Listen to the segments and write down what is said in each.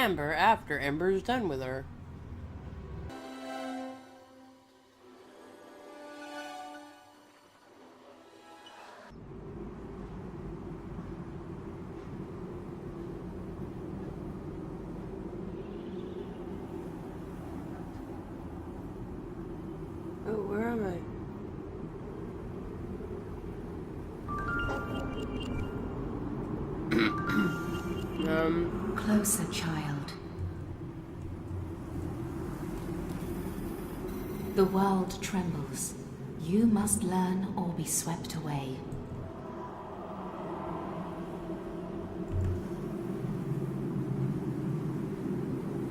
Amber after Amber's done with her. Oh, where am I? Closer, child. The world trembles. You must learn or be swept away.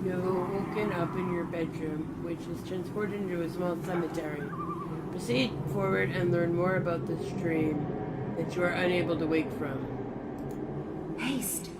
You have woken up in your bedroom, which is transported into a small cemetery. Proceed forward and learn more about this dream that you are unable to wake from. Haste.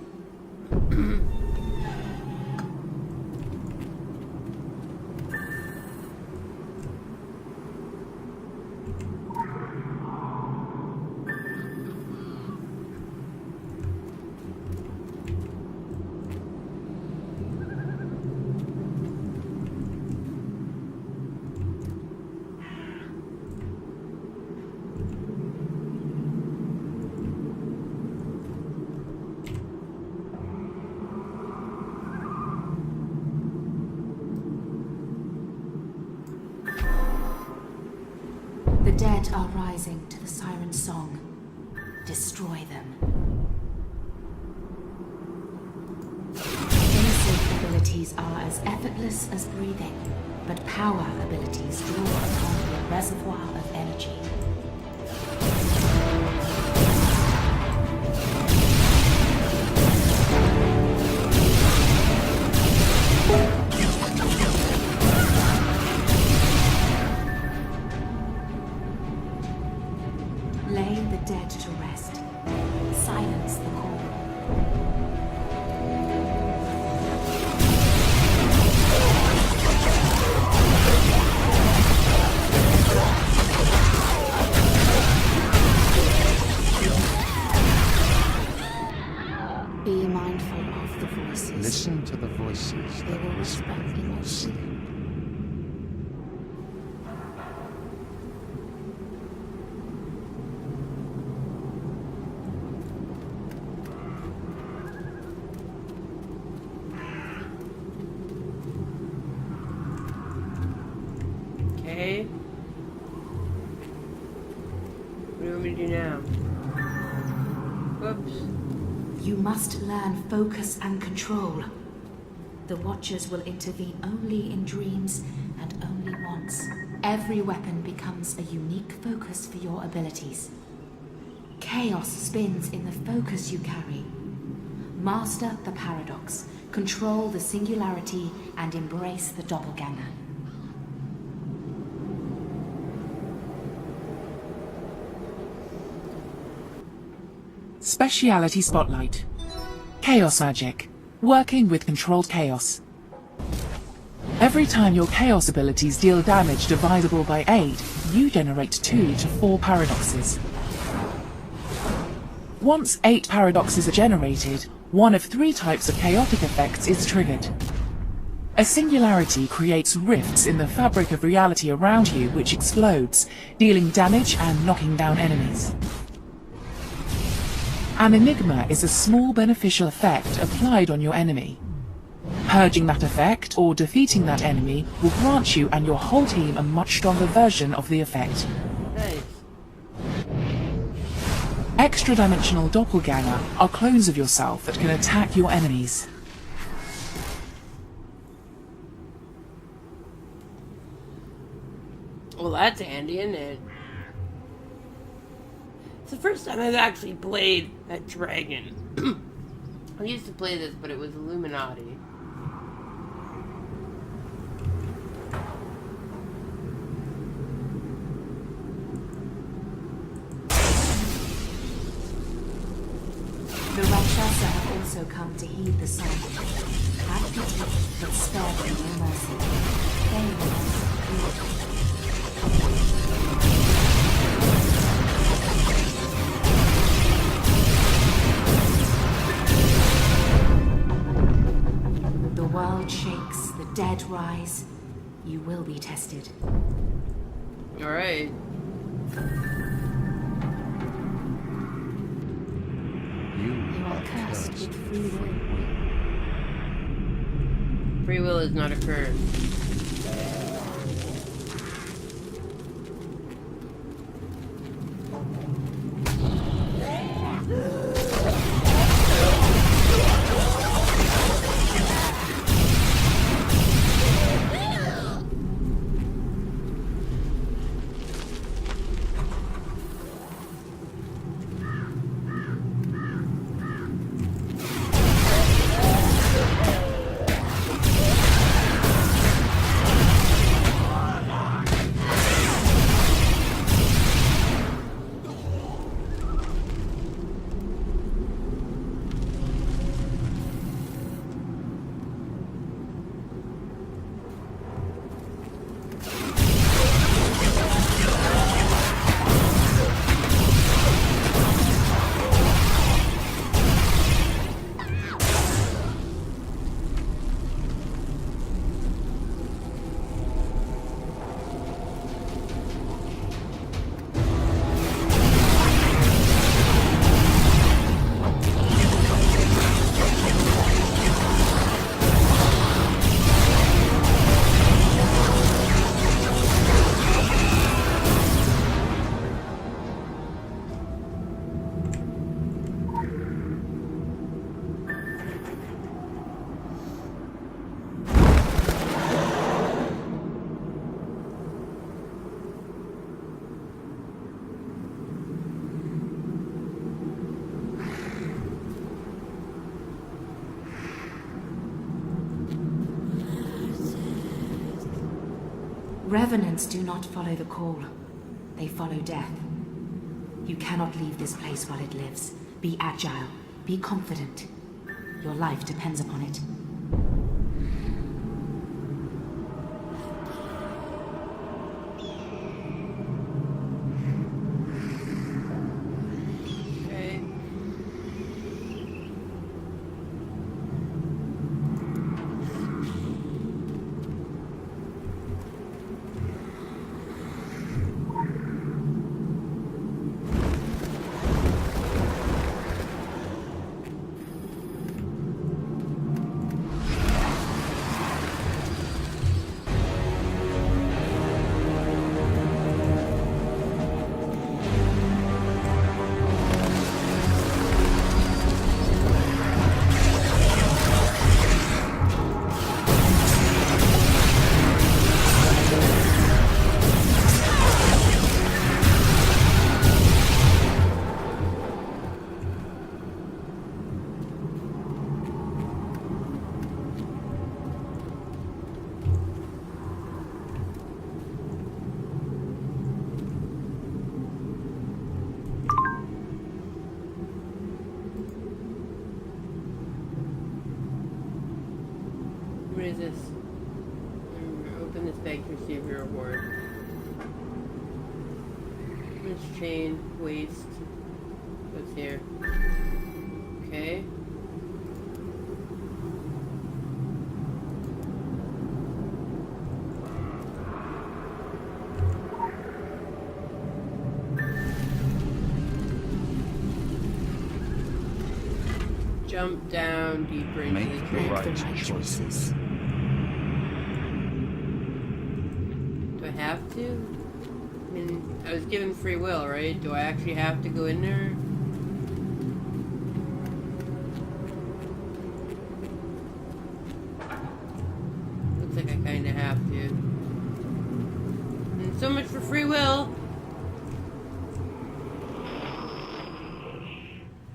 The dead are rising to the siren song. Destroy them. Innocent abilities are as effortless as breathing, but power abilities draw upon a reservoir of energy. Lay the dead to rest. Silence the call. Be mindful of the voices. Listen to the voices They that will whisper whisper in in your your sleep. sleep. Okay. What do you want me to do now? Whoops. You must learn focus and control. The Watchers will intervene only in dreams and only once. Every weapon becomes a unique focus for your abilities. Chaos spins in the focus you carry. Master the paradox, control the singularity, and embrace the doppelganger. Speciality Spotlight. Chaos Magic. Working with controlled chaos. Every time your chaos abilities deal damage divisible by 8, you generate 2 to 4 paradoxes. Once 8 paradoxes are generated, one of 3 types of chaotic effects is triggered. A singularity creates rifts in the fabric of reality around you which explodes, dealing damage and knocking down enemies. An enigma is a small beneficial effect applied on your enemy. Purging that effect or defeating that enemy will grant you and your whole team a much stronger version of the effect. Nice. Extra-dimensional doppelganger are clones of yourself that can attack your enemies. Well, that's handy, isn't it? It's the first time I've actually played a dragon. I used to play this, but it was Illuminati. The Rakshasa have also come to heed the song. Have pity, but spare them no mercy. They will shakes, the dead rise. You will be tested. Alright. You are cursed with free will. Free will is not a curse. Revenants do not follow the call. They follow death. You cannot leave this place while it lives. Be agile. Be confident. Your life depends upon it. Okay. What is this? Open this bag to receive your reward. This chain, waste. What's here? Okay. Jump down deeper into Make the the tree. right choices. Do I have to? I mean, I was given free will, right? Do I actually have to go in there? Looks like I kinda have to. And so much for free will!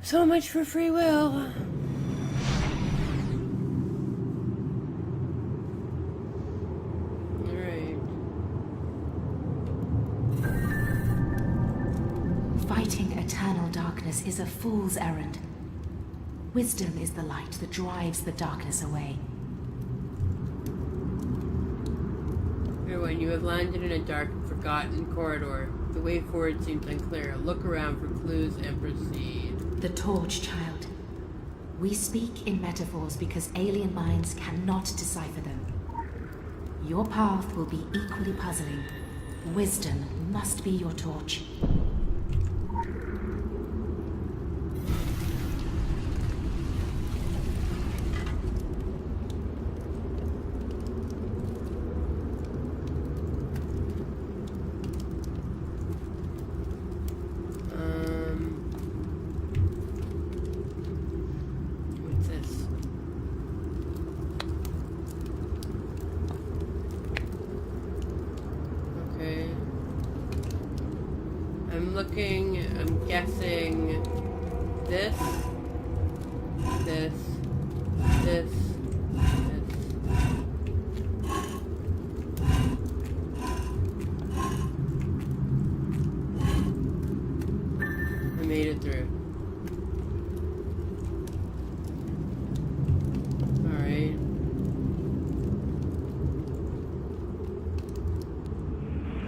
So much for free will! Fighting eternal darkness is a fool's errand. Wisdom is the light that drives the darkness away. Everyone, you have landed in a dark and forgotten corridor. The way forward seems unclear. Look around for clues and proceed. The torch, child. We speak in metaphors because alien minds cannot decipher them. Your path will be equally puzzling. Wisdom must be your torch. What's this? Okay. I'm guessing this, this, this, this. I made it through. Alright.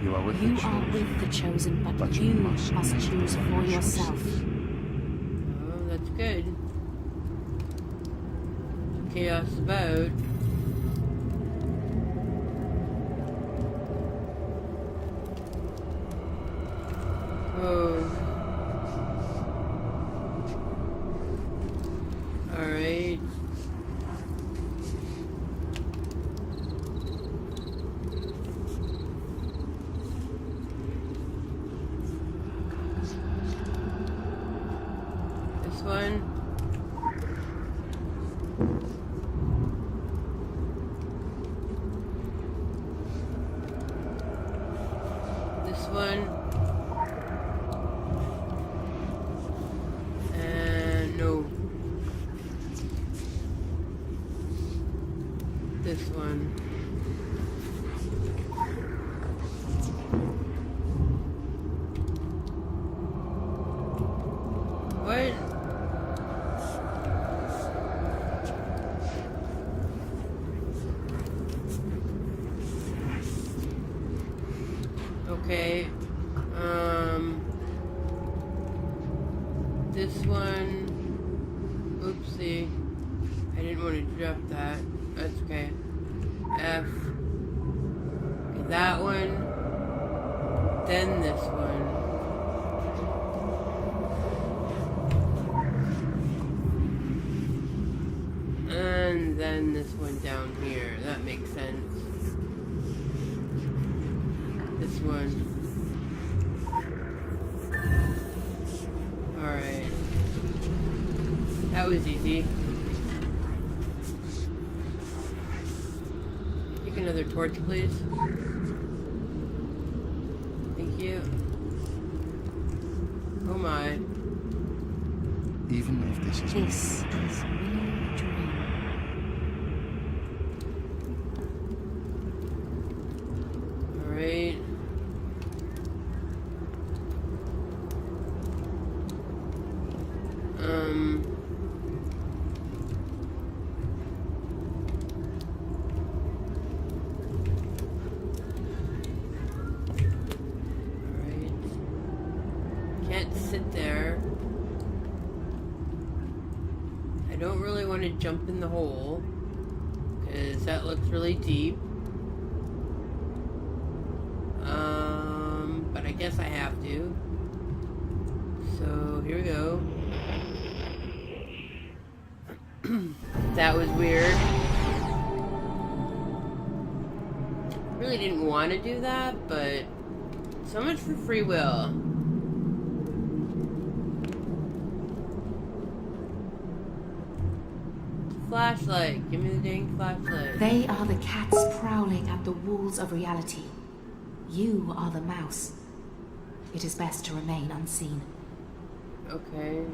You are with You the are chosen. with the chosen, but you you must must make choose your for own yourself. choices. Oh, that's good. Chaos about. Oh. Alright. This one. This one. And no. This one. What? Okay. This one. Oopsie. I didn't want to drop that. That's okay. F. Okay, that one. Then this one. And then this one down here. That makes sense. This one. Alright. That was easy. Take another torch, please. Thank you. Oh my. Even if this is This is really a dream. Alright. Alright. Can't sit there. I don't really want to jump in the hole, because that looks really deep. But I guess I have to. So, here we go. That was weird. Really didn't want to do that, but so much for free will. Flashlight. Give me the dang flashlight. They are the cats prowling at the walls of reality. You are the mouse. It is best to remain unseen. Okay.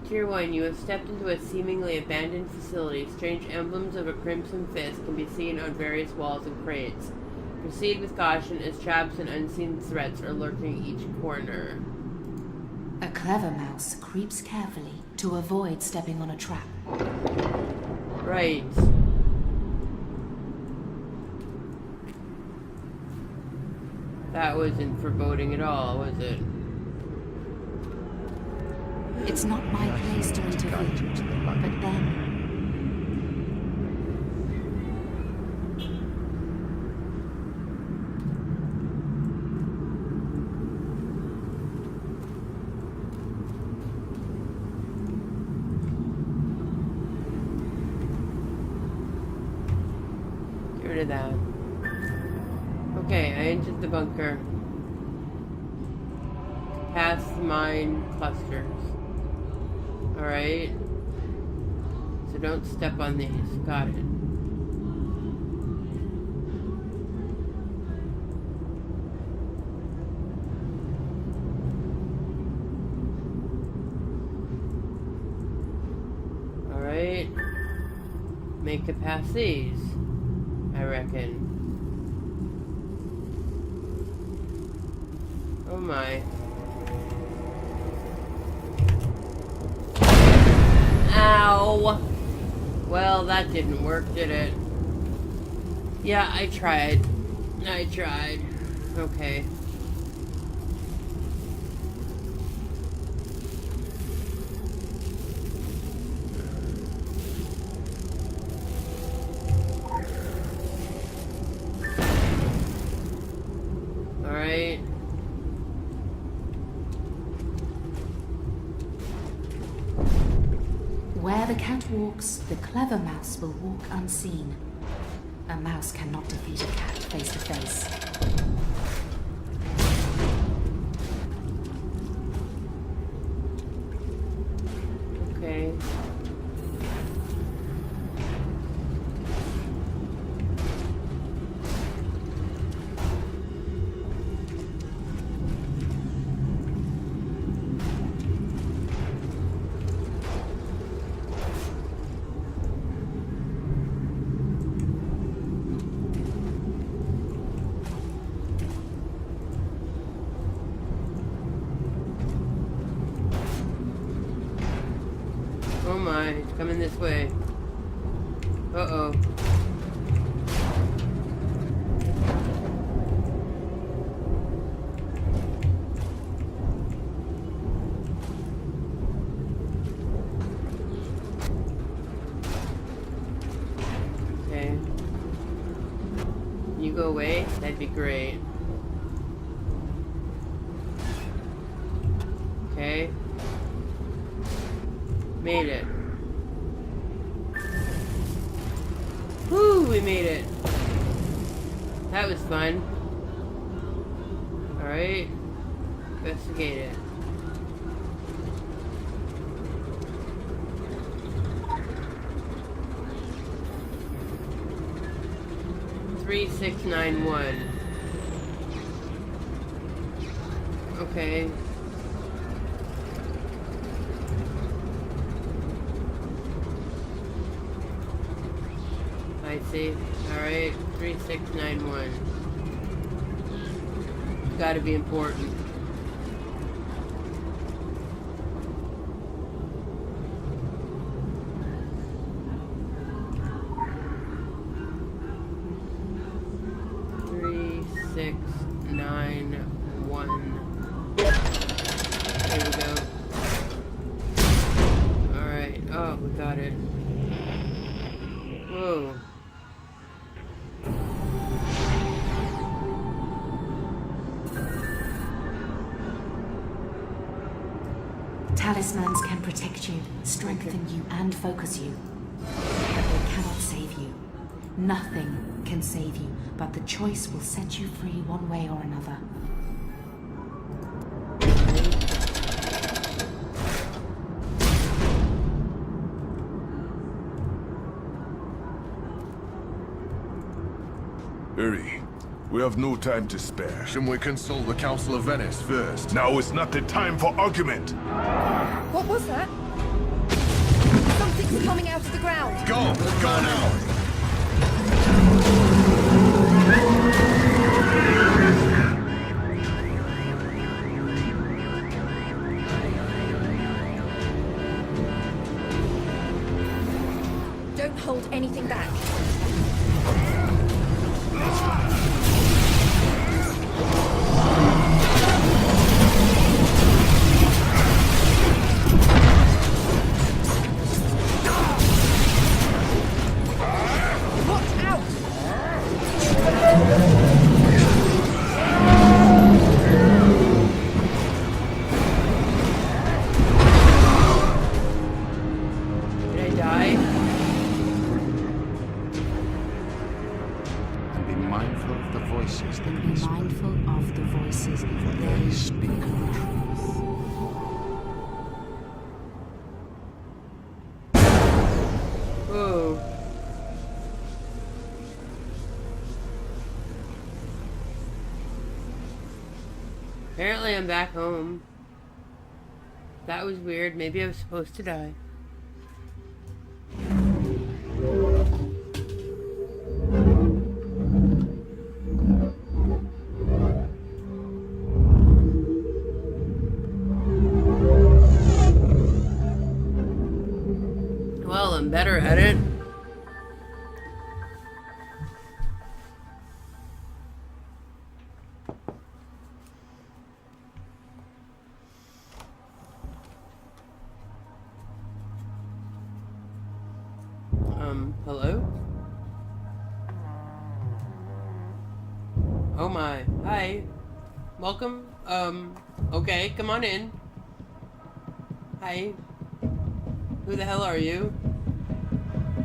Tier 1, you have stepped into a seemingly abandoned facility. Strange emblems of a crimson fist can be seen on various walls and crates. Proceed with caution as traps and unseen threats are lurking each corner. A clever mouse creeps carefully to avoid stepping on a trap. Right. That wasn't foreboding at all, was it? It's not my place to intervene, but then rid of that. Okay, I entered the bunker. Past mine clusters. Alright. So don't step on these. Got it. Alright. Make it past these, I reckon. Oh my. Ow! Well, that didn't work, did it? Yeah, I tried. Okay. Alright. Where the cat walks, the clever mouse will walk unseen. A mouse cannot defeat a cat face to face. Okay. Oh my, it's coming this way. Uh-oh. Okay. You go away? That'd be great. Okay. Made it. Woo, we made it. That was fun. Alright. Investigate it. Three, 6, 9, 1. Okay. I see. Alright. 3, 6, 9, 1. It's gotta be important. Talismans can protect you, strengthen you, and focus you. But they cannot save you. Nothing can save you, but the choice will set you free one way or another. Hurry. We have no time to spare. Shouldn't we consult the Council of Venice first? Now is not the time for argument. What was that? Something's coming out of the ground. Go now! Don't hold anything back. voices that And be whisper. mindful of the voices They speak the truth. Whoa. Apparently I'm back home. That was weird. Maybe I was supposed to die. Well, I'm better at it. Hello? Oh my. Hi. Welcome. Okay, come on in. Hi. Who the hell are you?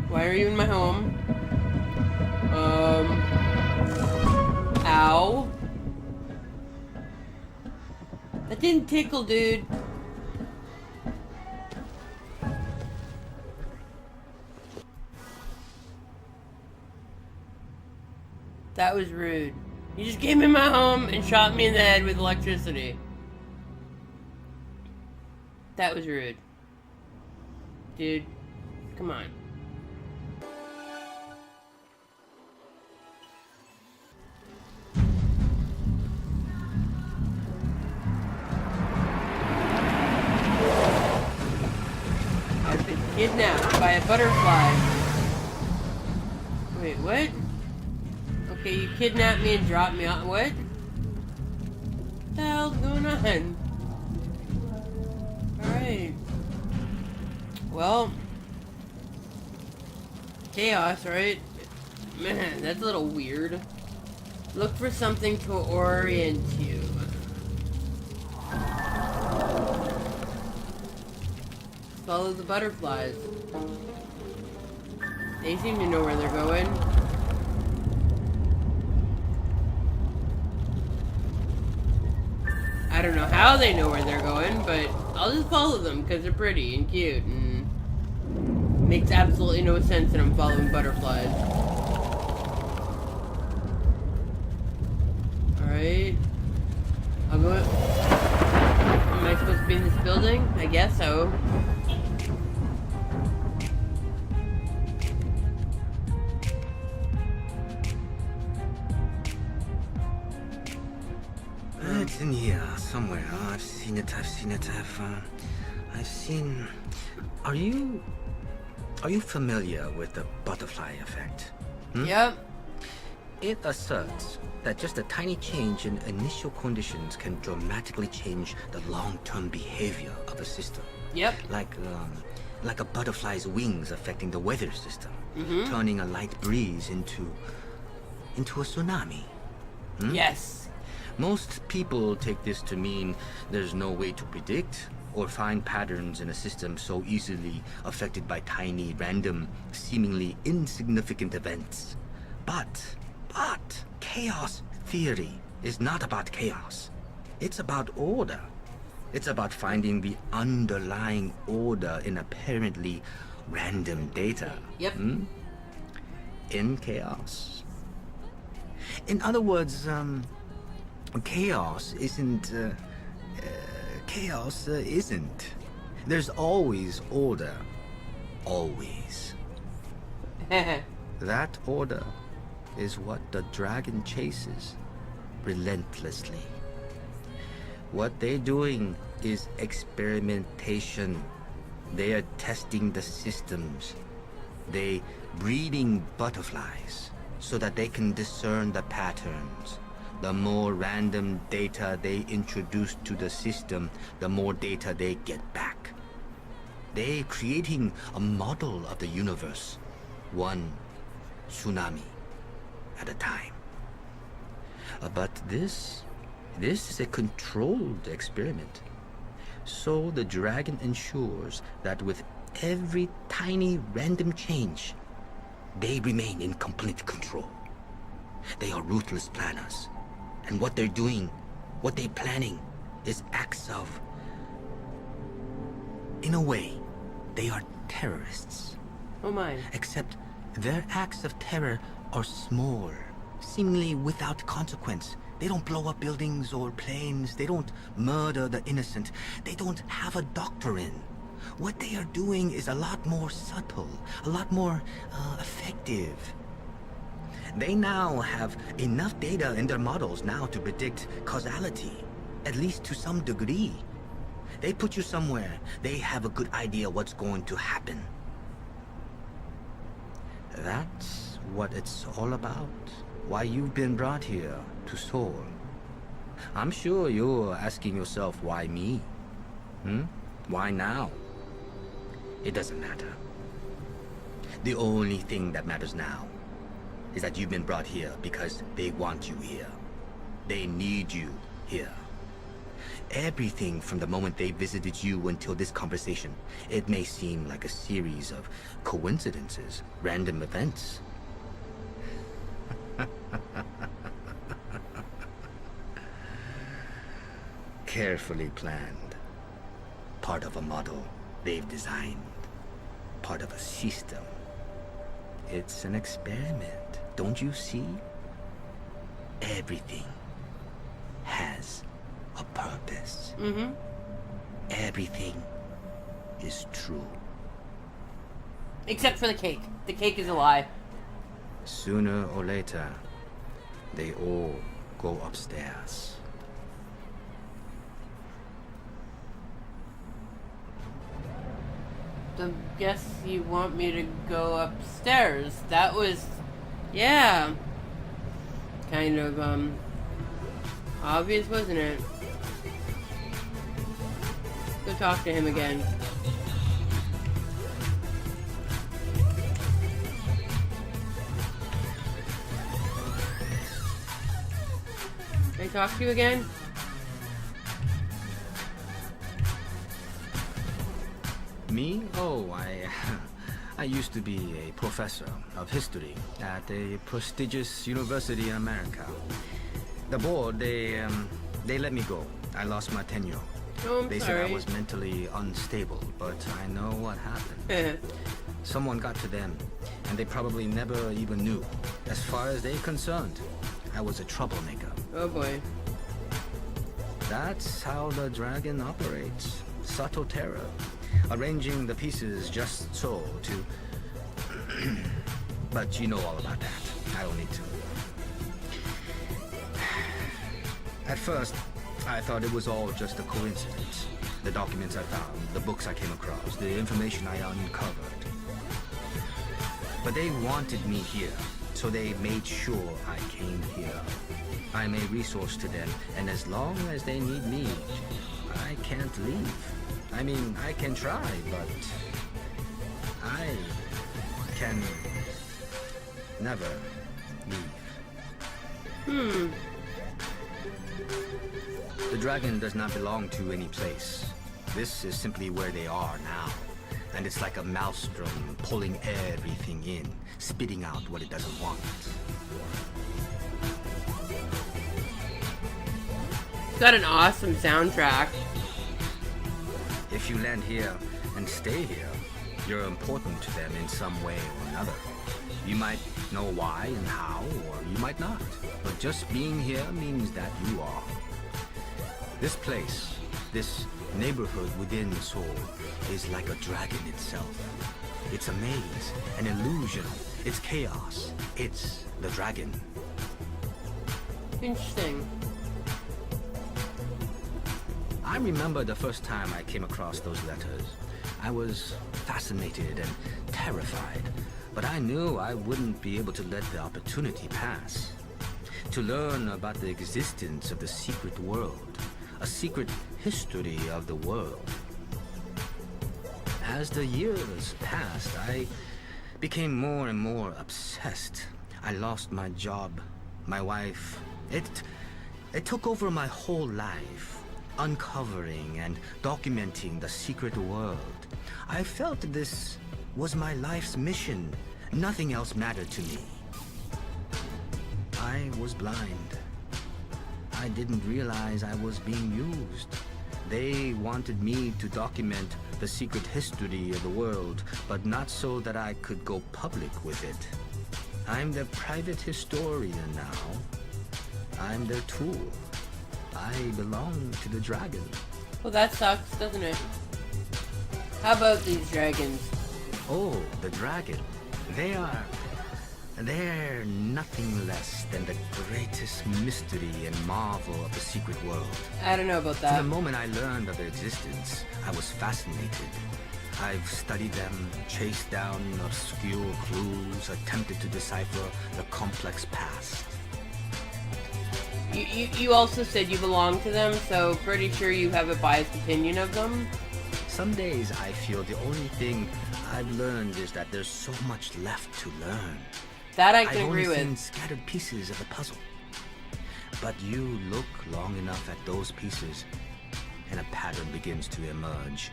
Why are you in my home? Ow. That didn't tickle, dude. That was rude. You just came in my home and shot me in the head with electricity. That was rude. Dude, come on. I've been kidnapped by a butterfly. Wait, what? Okay, you kidnapped me and dropped me off. What? What the hell's going on? Alright. Well. Chaos, right? Man, that's a little weird. Look for something to orient you. Follow the butterflies. They seem to know where they're going. I don't know how they know where they're going, but I'll just follow them because they're pretty and cute and makes absolutely no sense that I'm following butterflies. Alright. I'll go. Am I supposed to be in this building? I guess so. It's in here somewhere. I've seen it. I've seen. Are you familiar with the butterfly effect? Yep. It asserts that just a tiny change in initial conditions can dramatically change the long-term behavior of a system. Yep. Like a butterfly's wings affecting the weather system, turning a light breeze into a tsunami. Yes. Most people take this to mean there's no way to predict or find patterns in a system so easily affected by tiny, random, seemingly insignificant events. But chaos theory is not about chaos. It's about order. It's about finding the underlying order in apparently random data. Yep. In chaos. In other words, chaos isn't. Chaos isn't. There's always order. Always. That order is what the dragon chases relentlessly. What they're doing is experimentation. They are testing the systems. They breeding butterflies so that they can discern the patterns. The more random data they introduce to the system, the more data they get back. They're creating a model of the universe, one tsunami at a time. But this is a controlled experiment. So the dragon ensures that with every tiny random change, they remain in complete control. They are ruthless planners. And what they're doing, what they're planning, is acts of... In a way, they are terrorists. Oh my. Except their acts of terror are small, seemingly without consequence. They don't blow up buildings or planes. They don't murder the innocent. They don't have a doctrine. What they are doing is a lot more subtle, a lot more effective. They now have enough data in their models now to predict causality, at least to some degree. They put you somewhere, they have a good idea what's going to happen. That's what it's all about. Why you've been brought here to Seoul. I'm sure you're asking yourself, why me? Why now? It doesn't matter. The only thing that matters now is that you've been brought here because they want you here. They need you here. Everything from the moment they visited you until this conversation, it may seem like a series of coincidences, random events. Carefully planned. Part of a model they've designed. Part of a system. It's an experiment, don't you see? Everything has a purpose. Everything is true. Except for the cake. The cake is a lie. Sooner or later, they all go upstairs. I guess you want me to go upstairs. That was, yeah, kind of, obvious, wasn't it? Go talk to him again. Can I talk to you again? Me? Oh, I used to be a professor of history at a prestigious university in America. The board, they let me go. I lost my tenure. Oh, I'm They sorry. said I was mentally unstable, but I know what happened. Someone got to them, and they probably never even knew. As far as they're concerned, I was a troublemaker. Oh boy. That's how the dragon operates. Subtle terror. Arranging the pieces just so to... But you know all about that. I don't need to. At first, I thought it was all just a coincidence. The documents I found, the books I came across, the information I uncovered. But they wanted me here, so they made sure I came here. I'm a resource to them, and as long as they need me, I can't leave. I mean, I can try, but I can never leave. The dragon does not belong to any place. This is simply where they are now. And it's like a maelstrom pulling everything in, spitting out what it doesn't want. It's got an awesome soundtrack. If you land here and stay here, you're important to them in some way or another. You might know why and how, or you might not. But just being here means that you are. This place, this neighborhood within Seoul, is like a dragon itself. It's a maze, an illusion. It's chaos. It's the dragon. Interesting. I remember the first time I came across those letters. I was fascinated and terrified, but I knew I wouldn't be able to let the opportunity pass. To learn about the existence of the secret world, a secret history of the world. As the years passed, I became more and more obsessed. I lost my job, my wife. It took over my whole life, uncovering and documenting the secret world. I felt this was my life's mission. Nothing else mattered to me. I was blind. I didn't realize I was being used. They wanted me to document the secret history of the world, but not so that I could go public with it. I'm their private historian now. I'm their tool. I belong to the dragon. Well, that sucks, doesn't it? How about these dragons? Oh, the dragon. They're nothing less than the greatest mystery and marvel of the secret world. I don't know about From that. the moment I learned of their existence, I was fascinated. I've studied them, chased down obscure clues, attempted to decipher the complex past. You also said you belong to them, so pretty sure you have a biased opinion of them. Some days I feel the only thing I've learned is that there's so much left to learn. That I I've can only agree seen with. scattered pieces of the puzzle. But you look long enough at those pieces, and a pattern begins to emerge.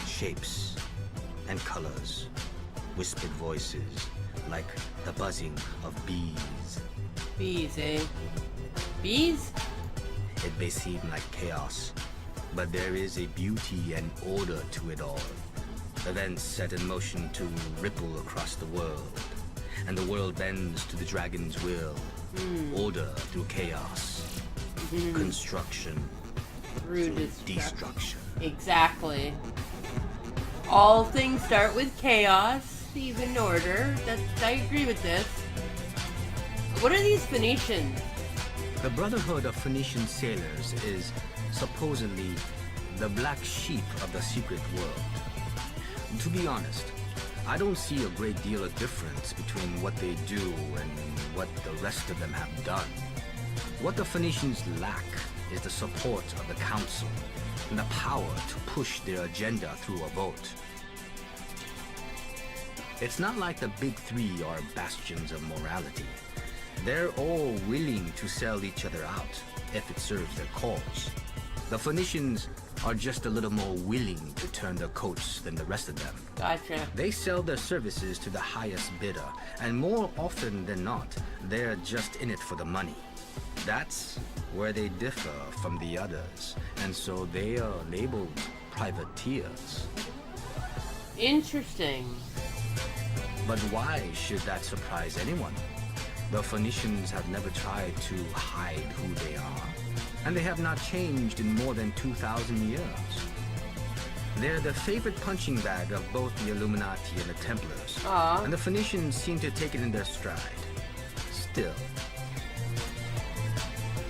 Shapes and colors, whispered voices, like the buzzing of bees. Bees, eh? Bees? It may seem like chaos, but there is a beauty and order to it all. Events set in motion to ripple across the world, and the world bends to the dragon's will. Order through chaos. Construction Through through destruction. Exactly. All things start with chaos, even order. I agree with this. What are these Phoenicians? The Brotherhood of Phoenician Sailors is supposedly the black sheep of the secret world. To be honest, I don't see a great deal of difference between what they do and what the rest of them have done. What the Phoenicians lack is the support of the Council and the power to push their agenda through a vote. It's not like the big three are bastions of morality. They're all willing to sell each other out if it serves their cause. The Phoenicians are just a little more willing to turn their coats than the rest of them. Gotcha. They sell their services to the highest bidder, and more often than not, they're just in it for the money. That's where they differ from the others, and so they are labeled privateers. Interesting. But why should that surprise anyone? The Phoenicians have never tried to hide who they are, and they have not changed in more than 2,000 years. They're the favorite punching bag of both the Illuminati and the Templars, and the Phoenicians seem to take it in their stride. Still,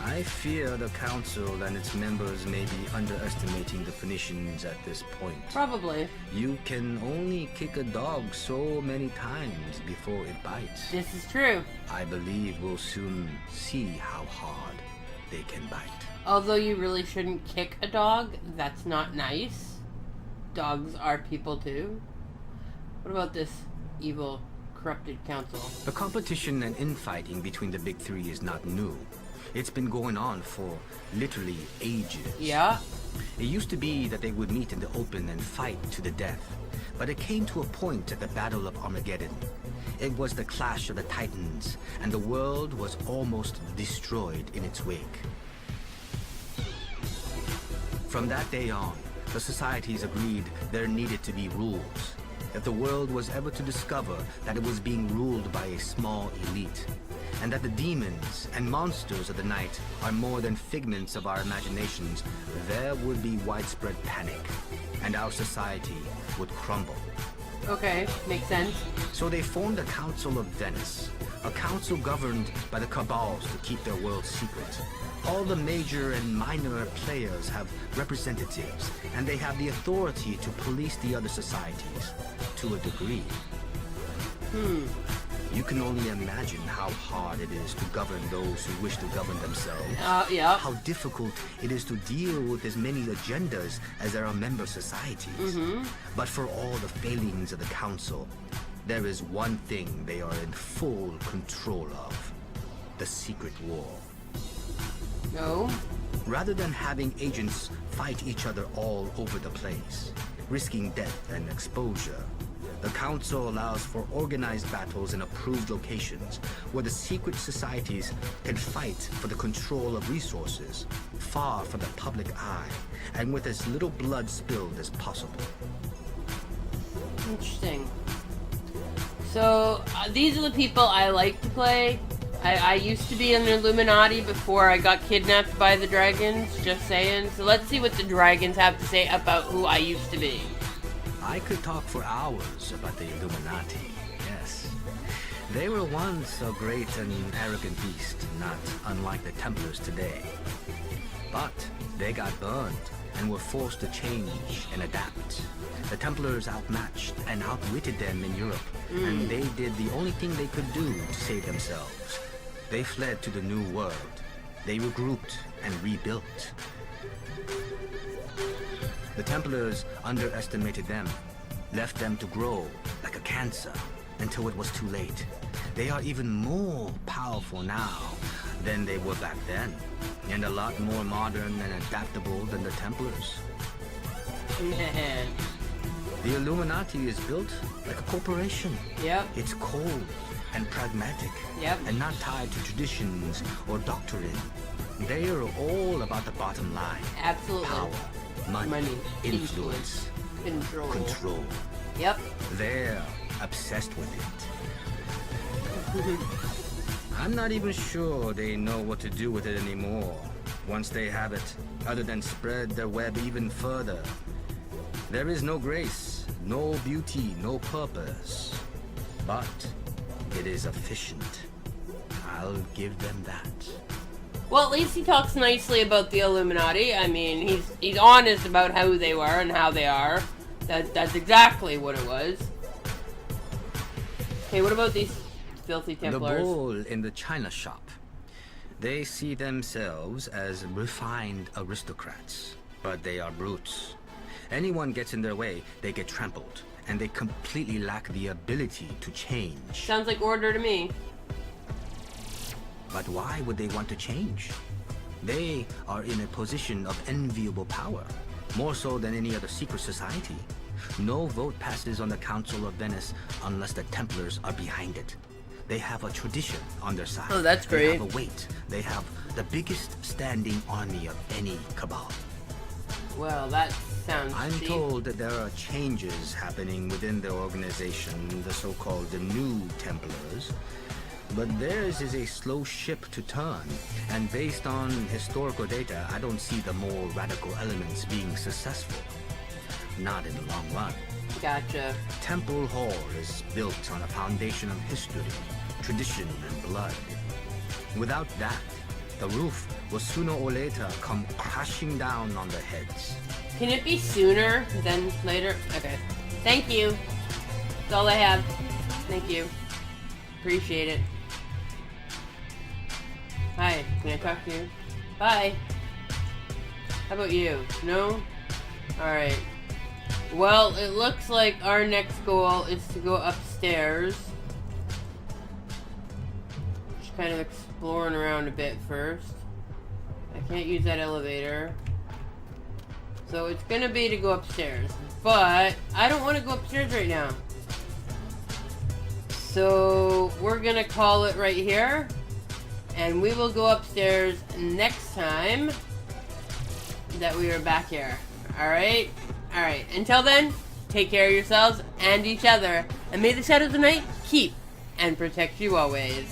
I fear the Council and its members may be underestimating the Phoenicians at this point. Probably. You can only kick a dog so many times before it bites. This is true. I believe we'll soon see how hard they can bite. Although you really shouldn't kick a dog, that's not nice. Dogs are people too. What about this evil, corrupted council? The competition and infighting between the big three is not new. It's been going on for literally ages. Yeah. It used to be that they would meet in the open and fight to the death. But it came to a point at the Battle of Armageddon. It was the clash of the Titans, and the world was almost destroyed in its wake. From that day on, the societies agreed there needed to be rules. If the world was ever to discover that it was being ruled by a small elite, and that the demons and monsters of the night are more than figments of our imaginations, there would be widespread panic, and our society would crumble. Okay, makes sense. So they formed the Council of Venice, a council governed by the cabals to keep their world secret. All the major and minor players have representatives, and they have the authority to police the other societies, to a degree. You can only imagine how hard it is to govern those who wish to govern themselves. Yeah. How difficult it is to deal with as many agendas as there are member societies. But for all the failings of the Council, there is one thing they are in full control of: the secret war. No. Rather than having agents fight each other all over the place, risking death and exposure, The Council allows for organized battles in approved locations, where the secret societies can fight for the control of resources, far from the public eye, and with as little blood spilled as possible. Interesting. So, these are the people I like to play. I used to be in the Illuminati before I got kidnapped by the dragons, just saying. So let's see what the dragons have to say about who I used to be. I could talk for hours about the Illuminati, yes. They were once a great and arrogant beast, not unlike the Templars today. But they got burned and were forced to change and adapt. The Templars outmatched and outwitted them in Europe, and they did the only thing they could do to save themselves. They fled to the New World. They regrouped and rebuilt. The Templars underestimated them, left them to grow like a cancer until it was too late. They are even more powerful now than they were back then, and a lot more modern and adaptable than the Templars. The Illuminati is built like a corporation. Yep. It's cold and pragmatic, Yep. and not tied to traditions or doctrine. They are all about the bottom line. Absolutely. Power, money, Money, influence, control. Yep. They're obsessed with it. I'm not even sure they know what to do with it anymore, once they have it, other than spread their web even further. There is no grace, no beauty, no purpose. But it is efficient. I'll give them that. Well, at least he talks nicely about the Illuminati. I mean, he's honest about who they were and how they are. That's exactly what it was. Okay, what about these filthy Templars? The bull in the china shop. They see themselves as refined aristocrats, but they are brutes. Anyone gets in their way, they get trampled, and they completely lack the ability to change. Sounds like order to me. But why would they want to change? They are in a position of enviable power, more so than any other secret society. No vote passes on the Council of Venice unless the Templars are behind it. They have a tradition on their side. Oh, that's great. They have a weight. They have the biggest standing army of any cabal. Well, that sounds I'm cheap. told that there are changes happening within the organization, the so-called the New Templars. But theirs is a slow ship to turn, and based on historical data, I don't see the more radical elements being successful. Not in the long run. Gotcha. Temple Hall is built on a foundation of history, tradition, and blood. Without that, the roof will sooner or later come crashing down on their heads. Can it be sooner than later? Okay. Thank you. That's all I have. Thank you. Appreciate it. Hi, can I talk to you? Bye. How about you? No? Alright. Well, it looks like our next goal is to go upstairs. Just kind of exploring around a bit first. I can't use that elevator. So it's gonna be to go upstairs. But I don't want to go upstairs right now. So we're gonna call it right here. And we will go upstairs next time that we are back here. Alright? Alright. Until then, take care of yourselves and each other. And may the shadows of night keep and protect you always.